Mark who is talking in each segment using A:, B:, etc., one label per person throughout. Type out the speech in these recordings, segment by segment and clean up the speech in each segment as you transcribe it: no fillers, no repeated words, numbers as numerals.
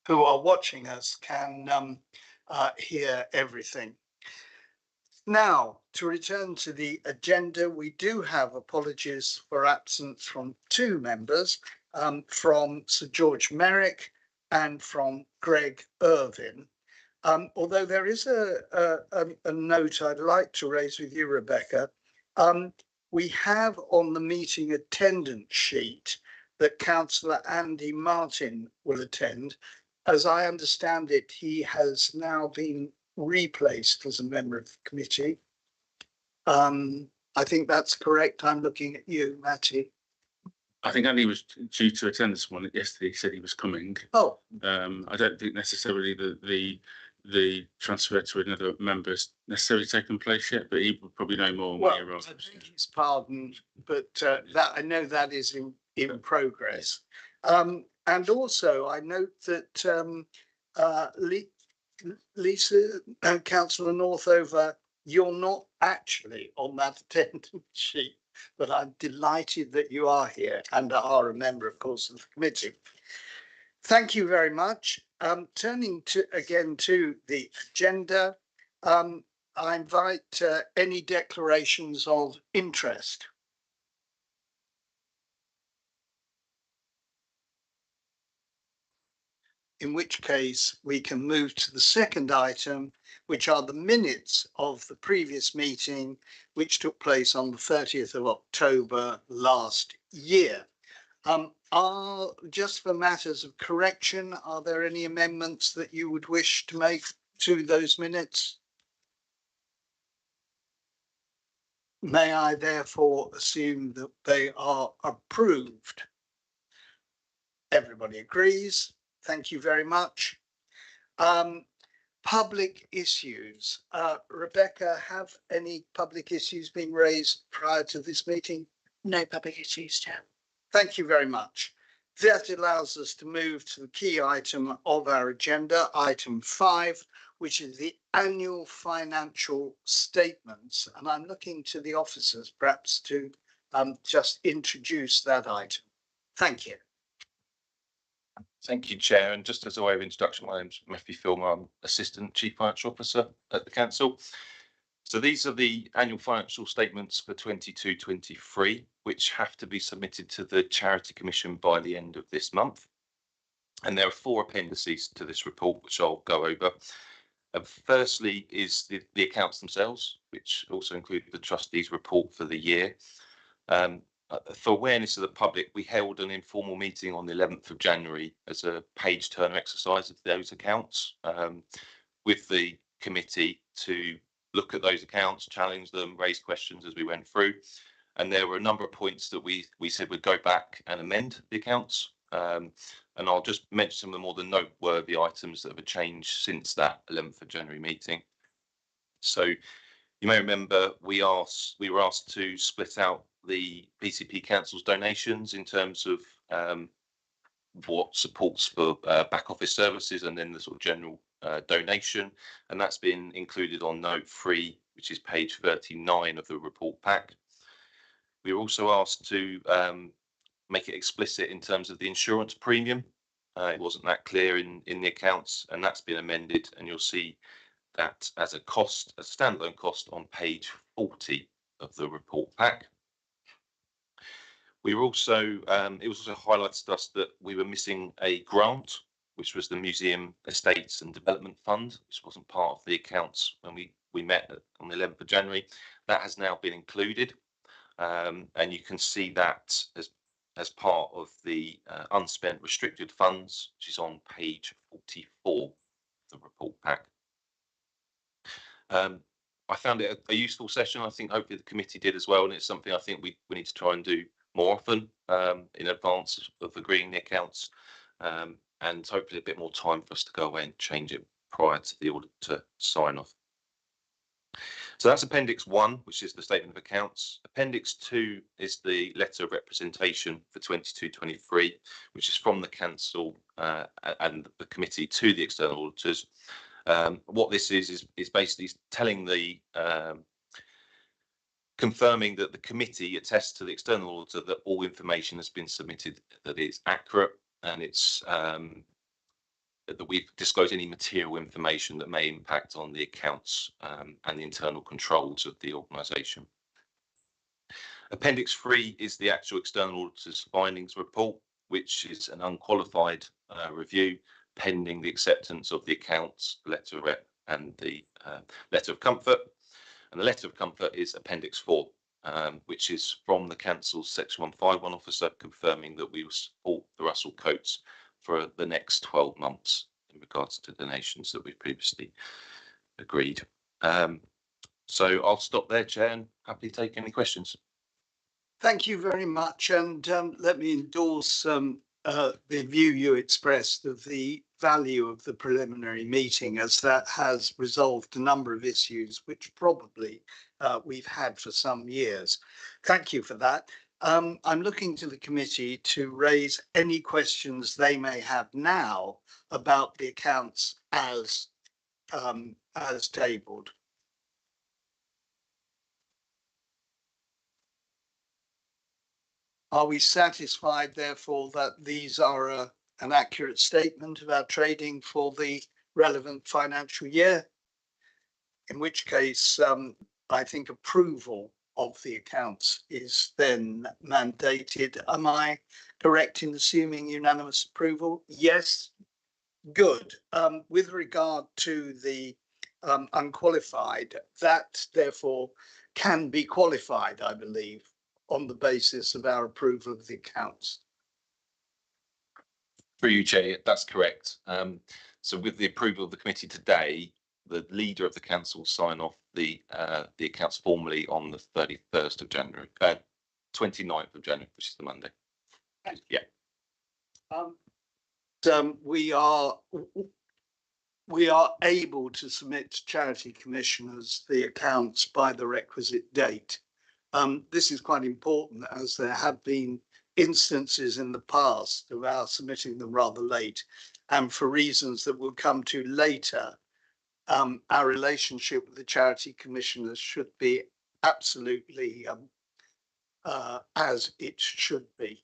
A: who are watching us can hear everything. Now, to return to the agenda, we do have apologies for absence from two members, from Sir George Merrick and from Greg Irvin. Although there is a note I'd like to raise with you, Rebecca. We have on the meeting attendance sheet that Councillor Andy Martin will attend. As I understand it, he has now been replaced as a member of the committee. I think that's correct. I'm looking at you, Matty.
B: I think Andy was due to attend this morning. Yesterday he said he was coming.
A: Oh.
B: I don't think necessarily the transfer to another member has necessarily taken place yet, but he would probably know more when he arrives.
A: I beg his pardon, but that I know that is in progress. And also I note that Lisa and Councillor Northover, you're not actually on that attendance sheet, but I'm delighted that you are here and are a member, of course, of the committee. Thank you very much. Turning again to the agenda, I invite any declarations of interest. In which case we can move to the second item, which are the minutes of the previous meeting, which took place on the 30th of October last year. Just for matters of correction, are there any amendments that you would wish to make to those minutes? May I therefore assume that they are approved? Everybody agrees. Thank you very much. Public issues. Rebecca, have any public issues been raised prior to this meeting?
C: No public issues, Chair.
A: Thank you very much. That allows us to move to the key item of our agenda, item 5, which is the annual financial statements. And I'm looking to the officers perhaps to just introduce that item. Thank you.
D: Thank you, Chair. And just as a way of introduction, my name's Matthew Filmer. I'm Assistant Chief Financial Officer at the Council. So these are the annual financial statements for 22-23, which have to be submitted to the Charity Commission by the end of this month. And there are 4 appendices to this report, which I'll go over. Firstly is the accounts themselves, which also include the trustees' report for the year. For awareness of the public, we held an informal meeting on the 11th of January as a page-turner exercise of those accounts with the committee to look at those accounts, challenge them, raise questions as we went through. And there were a number of points that we said we'd go back and amend the accounts. And I'll just mention some of the more the noteworthy items that have changed since that 11th of January meeting. So you may remember we were asked to split out the BCP Council's donations in terms of what supports for back office services and then the sort of general donation, and that's been included on note 3, which is page 39 of the report pack. We were also asked to make it explicit in terms of the insurance premium. It wasn't that clear in the accounts, and that's been amended, and you'll see that as a cost, a standalone cost on page 40 of the report pack. We were also, it was also highlighted to us that we were missing a grant, which was the Museum Estates and Development Fund, which wasn't part of the accounts when we met on the 11th of January. That has now been included, and you can see that as part of the unspent restricted funds, which is on page 44 of the report pack. I found it a useful session. I think hopefully the committee did as well, and it's something I think we need to try and do more often in advance of agreeing the accounts, and hopefully a bit more time for us to go away and change it prior to the auditor sign off. So that's Appendix 1, which is the statement of accounts. Appendix 2 is the letter of representation for 22-23, which is from the council and the committee to the external auditors. What this is basically telling the confirming that the committee attests to the external auditor that all information has been submitted, that it's accurate, and it's that we've disclosed any material information that may impact on the accounts and the internal controls of the organisation. Appendix 3 is the actual external auditor's findings report, which is an unqualified review pending the acceptance of the accounts, letter of rep and the letter of comfort. And the letter of comfort is Appendix 4, which is from the Council's Section 151 officer confirming that we will support the Russell Cotes for the next 12 months in regards to donations that we've previously agreed. So I'll stop there, Chair, and happy to take any questions.
A: Thank you very much, and let me endorse the view you expressed of the value of the preliminary meeting, as that has resolved a number of issues which probably we've had for some years. Thank you for that. I'm looking to the committee to raise any questions they may have now about the accounts as tabled. Are we satisfied, therefore, that these are an accurate statement of our trading for the relevant financial year? In which case, I think approval of the accounts is then mandated. Am I correct in assuming unanimous approval? Yes. Good. With regard to the unqualified, that therefore can be qualified, I believe, on the basis of our approval of the accounts.
D: Through you, Chair, that's correct. So with the approval of the committee today, the leader of the council will sign off the accounts formally on the 31st of January, 29th of January, which is the Monday. Yeah.
A: We are able to submit to charity commissioners the accounts by the requisite date. This is quite important, as there have been instances in the past of our submitting them rather late, and for reasons that we'll come to later, our relationship with the charity commissioners should be absolutely as it should be.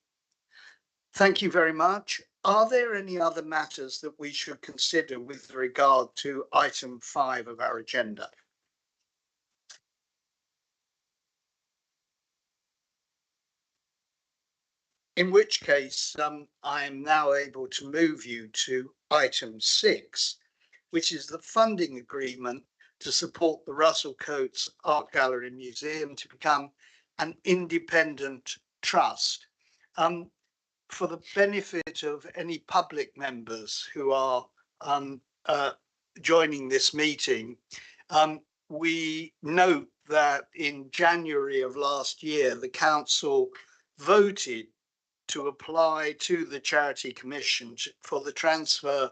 A: Thank you very much. Are there any other matters that we should consider with regard to item 5 of our agenda? In which case, I am now able to move you to item 6, which is the funding agreement to support the Russell Cotes Art Gallery and Museum to become an independent trust. For the benefit of any public members who are joining this meeting, we note that in January of last year, the council voted to apply to the Charity Commission for the transfer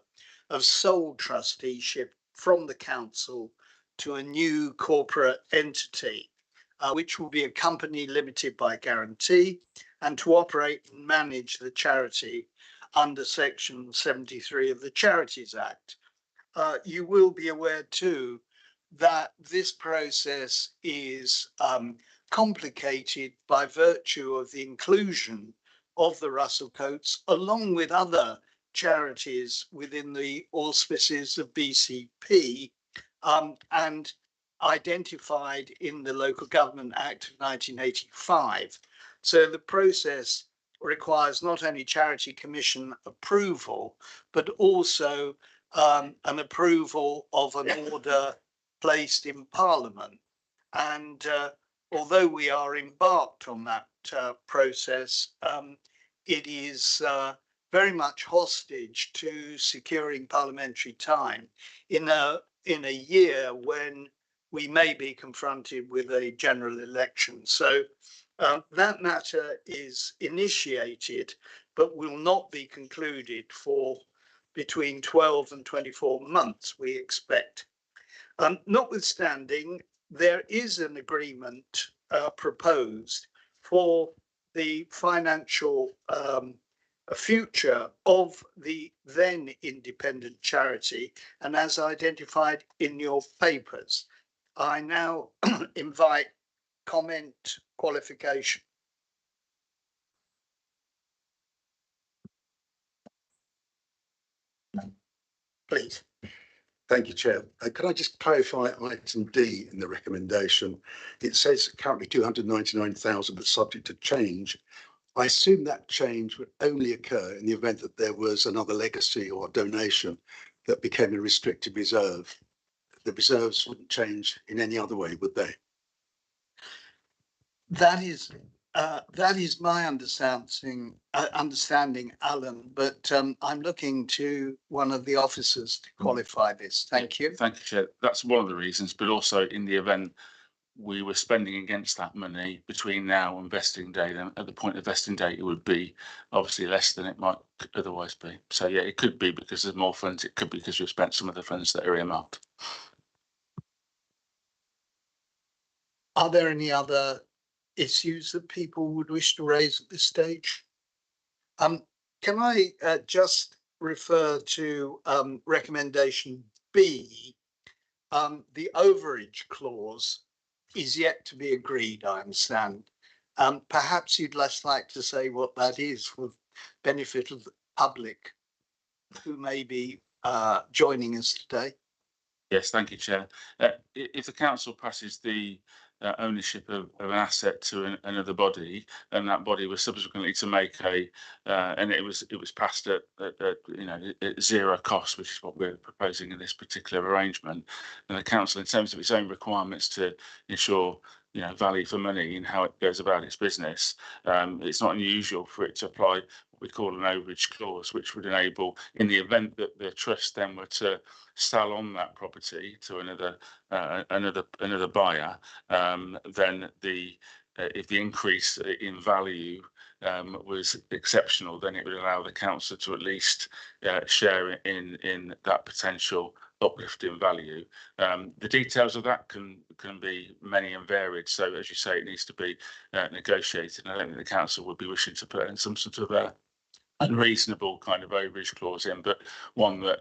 A: of sole trusteeship from the council to a new corporate entity, which will be a company limited by guarantee and to operate and manage the charity under Section 73 of the Charities Act. You will be aware too that this process is complicated by virtue of the inclusion of the Russell Cotes, along with other charities within the auspices of BCP, and identified in the Local Government Act of 1985. So the process requires not only Charity Commission approval, but also an approval of an order placed in Parliament. And although we are embarked on that process, it is very much hostage to securing parliamentary time in a year when we may be confronted with a general election. So that matter is initiated, but will not be concluded for between 12 and 24 months, we expect. Notwithstanding, there is an agreement proposed for the financial future of the then independent charity, and as identified in your papers. I now invite comment, qualification. please.
E: Thank you, Chair. Can I just clarify item D in the recommendation? It says currently 299,000, but subject to change. I assume that change would only occur in the event that there was another legacy or donation that became a restricted reserve. The reserves wouldn't change in any other way, would they?
A: That is my understanding, Alan, but I'm looking to one of the officers to qualify this. Thank you.
B: Thank you, Chair. That's one of the reasons, but also in the event we were spending against that money between now and vesting day, then at the point of vesting date, it would be obviously less than it might otherwise be. So yeah, it could be because there's more funds. It could be because we've spent some of the funds that are earmarked.
A: Are there any other issues that people would wish to raise at this stage? Can I just refer to recommendation B? The overage clause is yet to be agreed, I understand. Perhaps you'd less like to say what that is for benefit of the public who may be joining us today.
B: Yes, thank you, Chair. If the council passes the ownership of an asset to another body, and that body was subsequently to make and it was passed at zero cost, which is what we're proposing in this particular arrangement, and the council, in terms of its own requirements to ensure value for money in how it goes about its business, it's not unusual for it to apply what we call an overage clause, which would enable, in the event that the trust then were to sell on that property to another buyer, then if the increase in value was exceptional, then it would allow the council to at least share in that potential uplift in value. The details of that can be many and varied. So as you say, it needs to be negotiated. And I don't think the council would be wishing to put in some sort of unreasonable kind of overage clause in, but one that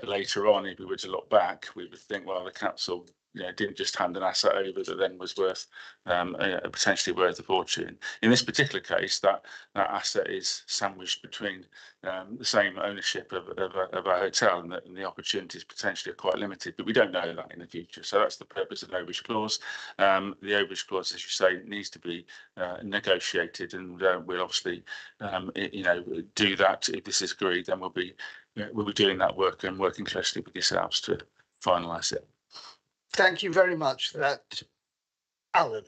B: later on, if we were to look back, we would think, well, the council didn't just hand an asset over that then was worth potentially worth a fortune. In this particular case, that asset is sandwiched between the same ownership of a hotel, and the opportunities potentially are quite limited, but we don't know that in the future. So that's the purpose of the overage clause. The overage clause, as you say, needs to be negotiated, and we'll obviously do that. If this is agreed, then we'll be doing that work and working closely with yourselves to finalise it.
A: Thank you very much for that, Alan.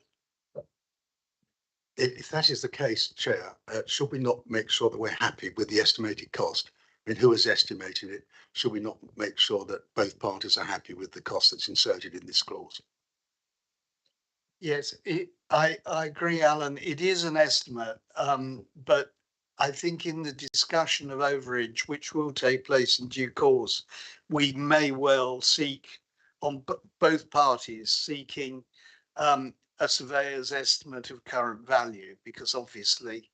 E: If that is the case, Chair, should we not make sure that we're happy with the estimated cost? I mean, who has estimated it? Should we not make sure that both parties are happy with the cost that's inserted in this clause?
A: Yes, I agree, Alan. It is an estimate, but I think in the discussion of overage, which will take place in due course, we may well seek on both parties seeking a surveyor's estimate of current value, because obviously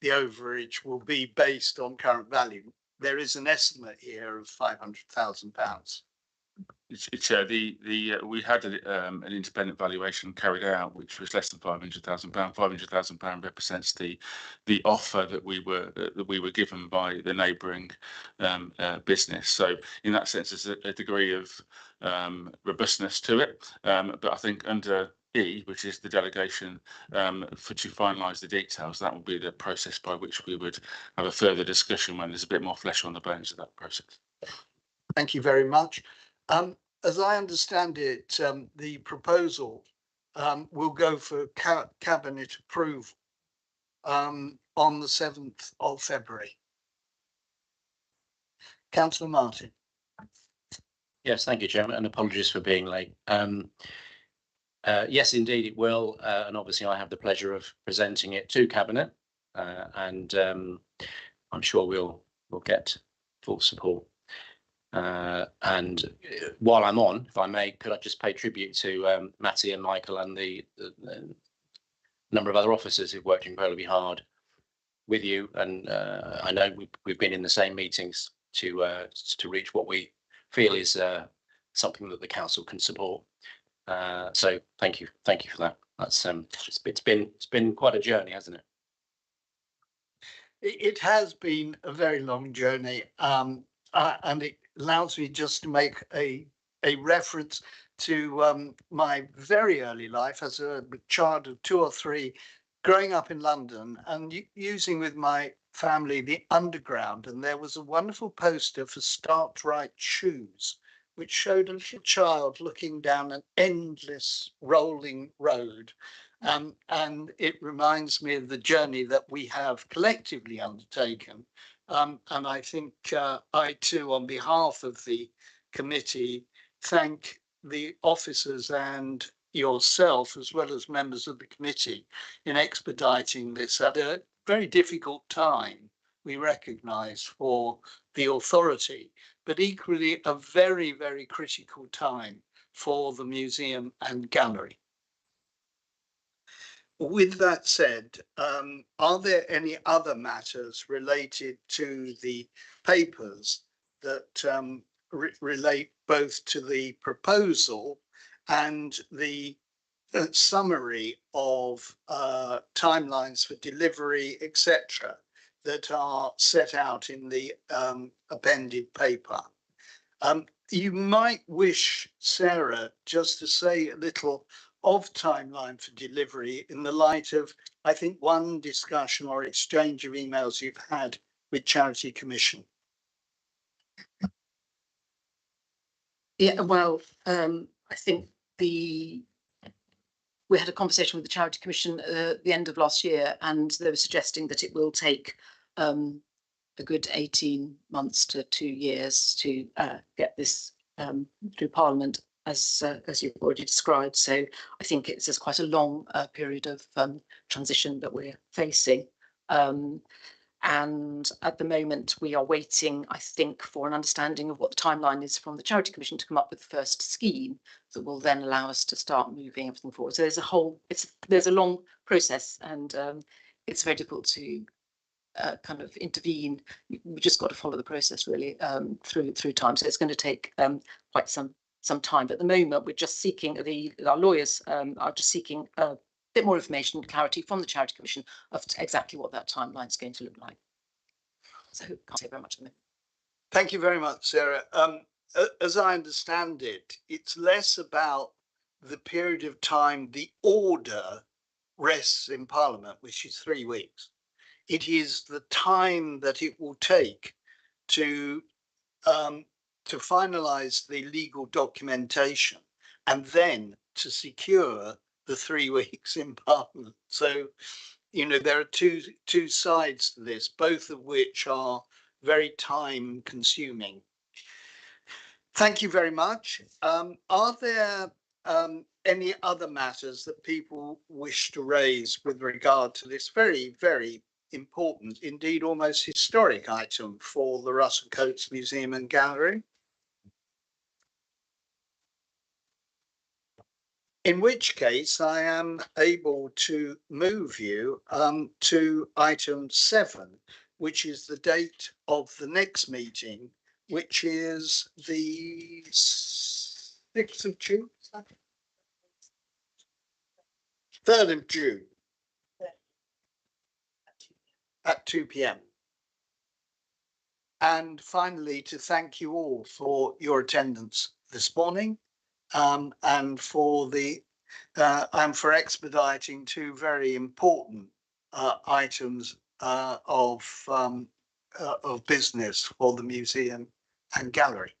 A: the overage will be based on current value. There is an estimate here of £500,000.
B: Chair, we had an independent valuation carried out, which was less than £500,000. £500,000 represents the offer that we were given by the neighbouring business. So in that sense, there's a degree of robustness to it. But I think under E, which is the delegation to finalise the details, that will be the process by which we would have a further discussion when there's a bit more flesh on the bones of that process.
A: Thank you very much. As I understand it, the proposal will go for cabinet approval on the 7th of February. Councillor Martin.
F: Yes, thank you, Chairman, and apologies for being late. Yes, indeed it will, and obviously I have the pleasure of presenting it to Cabinet, and I'm sure we'll get full support. And while I'm on, if I may, could I just pay tribute to Matty and Michael and the number of other officers who've worked incredibly hard with you, and I know we've been in the same meetings to reach what we feel is something that the council can support. So thank you for that. That's it's been quite a journey, hasn't it?
A: It has been a very long journey, and allows me just to make a reference to my very early life as a child of 2 or 3, growing up in London and using with my family the Underground. And there was a wonderful poster for Start Right Shoes, which showed a little child looking down an endless rolling road. And it reminds me of the journey that we have collectively undertaken. And I think I too, on behalf of the committee, thank the officers and yourself, as well as members of the committee, in expediting this at a very difficult time, we recognise, for the authority, but equally a very, very critical time for the museum and gallery. With that said, are there any other matters related to the papers that relate both to the proposal and the summary of timelines for delivery, etc., that are set out in the appended paper? You might wish, Sarah, just to say a little of timeline for delivery in the light of, I think, one discussion or exchange of emails you've had with Charity Commission.
C: Yeah, well, I think we had a conversation with the Charity Commission at the end of last year, and they were suggesting that it will take a good 18 months to 2 years to get this through Parliament, as you've already described. So I think it's quite a long period of transition that we're facing. And at the moment, we are waiting, I think, for an understanding of what the timeline is from the Charity Commission to come up with the first scheme that will then allow us to start moving everything forward. So there's a long process, and it's very difficult to kind of intervene. We just got to follow the process really through time. So it's going to take quite some time. But at the moment, we're just seeking our lawyers are just seeking a bit more information and clarity from the Charity Commission of exactly what that timeline is going to look like. So can't say very much at the moment.
A: Thank you very much, Sarah. As I understand it, it's less about the period of time the order rests in Parliament, which is 3 weeks. It is the time that it will take to finalise the legal documentation and then to secure the 3 weeks in Parliament. So, you know, there are two sides to this, both of which are very time consuming. Thank you very much. Are there any other matters that people wish to raise with regard to this very, very important, indeed almost historic item for the Russell Cotes Museum and Gallery? In which case I am able to move you to item 7, which is the date of the next meeting, which is the 6th of June, 3rd of June at 2 p.m. And finally, to thank you all for your attendance this morning, and for expediting 2 very important items of business for the museum and gallery.